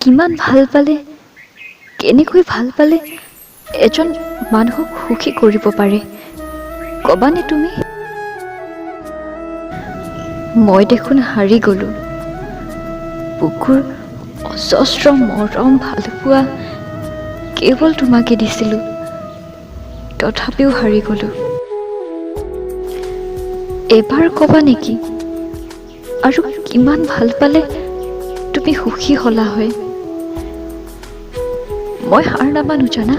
কিমান ভাল পালে, কেনেকৈ ভাল পালে এজন মানুহক সুখী কৰিব পাৰে ক'বানে তুমি? মই দেখোন হাৰি গ'লো। বুকুৰ অজস্ৰ মৰম ভালপোৱা কেৱল তোমাকে দিছিলোঁ, তথাপিও হাৰি গ'লো। এবাৰ ক'বা নেকি আৰু কিমান ভাল পালে তুমি সুখী হ'লা হয়? মই হাৰ নামানো জানা,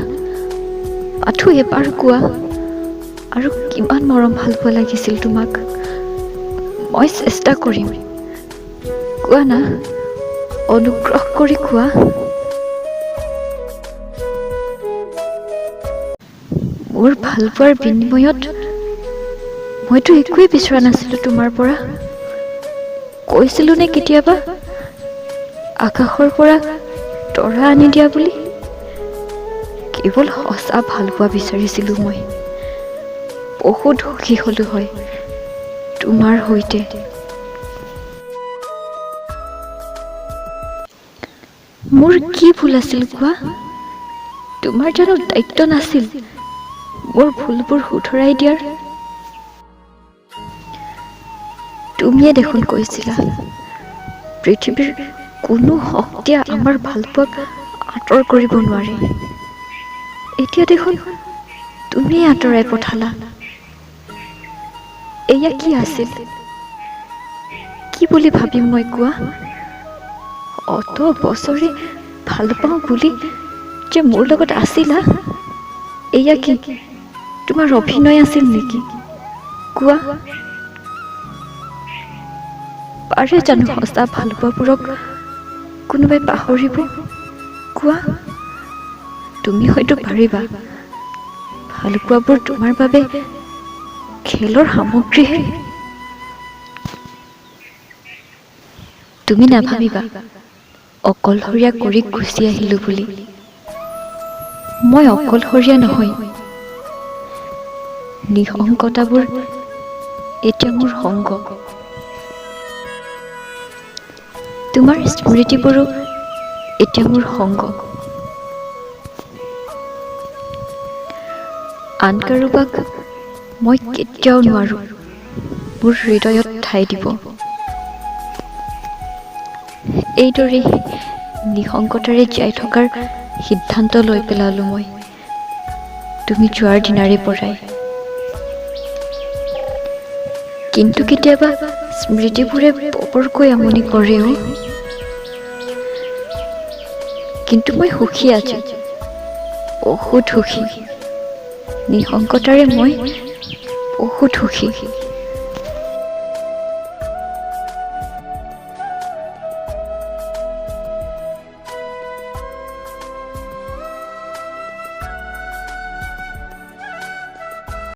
মাথো এবাৰ কোৱা আৰু কিমান মৰম ভাল পোৱা লাগিছিল তোমাক। মই চেষ্টা কৰিম, কোৱা না, অনুগ্ৰহ কৰি কোৱা। মোৰ ভাল পোৱাৰ বিনিময়ত মইতো একোৱেই বিচৰা নাছিলোঁ তোমাৰ পৰা। কৈছিলোঁ নে কেতিয়াবা আকাশৰ পৰা তৰা আনি দিয়া বুলি? কেৱল সঁচা ভাল পোৱা বিচাৰিছিলোঁ মই। বহুত সুখী হ'লো হয় তোমাৰ সৈতে। মোৰ কি ভুল আছিল কোৱা? তোমাৰ জানো দায়িত্ব নাছিল মোৰ ভুলবোৰ শুধৰাই দিয়াৰ? তুমিয়ে দেখোন কৈছিলা পৃথিৱীৰ কোনো শক্তিয়ে আমাৰ ভালপোৱাক আঁতৰ কৰিব নোৱাৰে। এতিয়া দেখোন তুমিয়ে আঁতৰাই পঠালা। এয়া কি আছিল? কি বুলি ভাবিম মই কোৱা? অত বছৰে ভাল পাওঁ বুলি যে মোৰ লগত আছিলা, এয়া কি তোমাৰ অভিনয় আছিল নেকি কোৱা? পাৰে জানো সঁচা ভালপোৱাবোৰক কোনোবাই পাহৰিব কোৱা? তুমি হয়তো পাৰিবা। ভালপোৱাবোৰ তোমাৰ বাবে খেলৰ সামগ্ৰীহে। তুমি নাভাবিবা অকলশৰীয়া কৰি গুচি আহিলো বুলি। মই অকলশৰীয়া নহয়, নিঃসংগতাবোৰ এতিয়া মোৰ সংগ। তোমাৰ স্মৃতিবোৰো এতিয়া মোৰ সংগ। আন কাৰোবাক মই কেতিয়াও নোৱাৰো মোৰ হৃদয়ত ঠাই দিব। এইদৰে নিঃসংগতাৰে জীয়াই থকাৰ সিদ্ধান্ত লৈ পেলালো মই তুমি যোৱাৰ দিনাৰে পৰাই। কিন্তু কেতিয়াবা স্মৃতিবোৰে বৰকৈ আমনি কৰেও। কিন্তু মই সুখী আছো, বহুত সুখী। নিঃসংগতাৰে মই বহুত সুখী।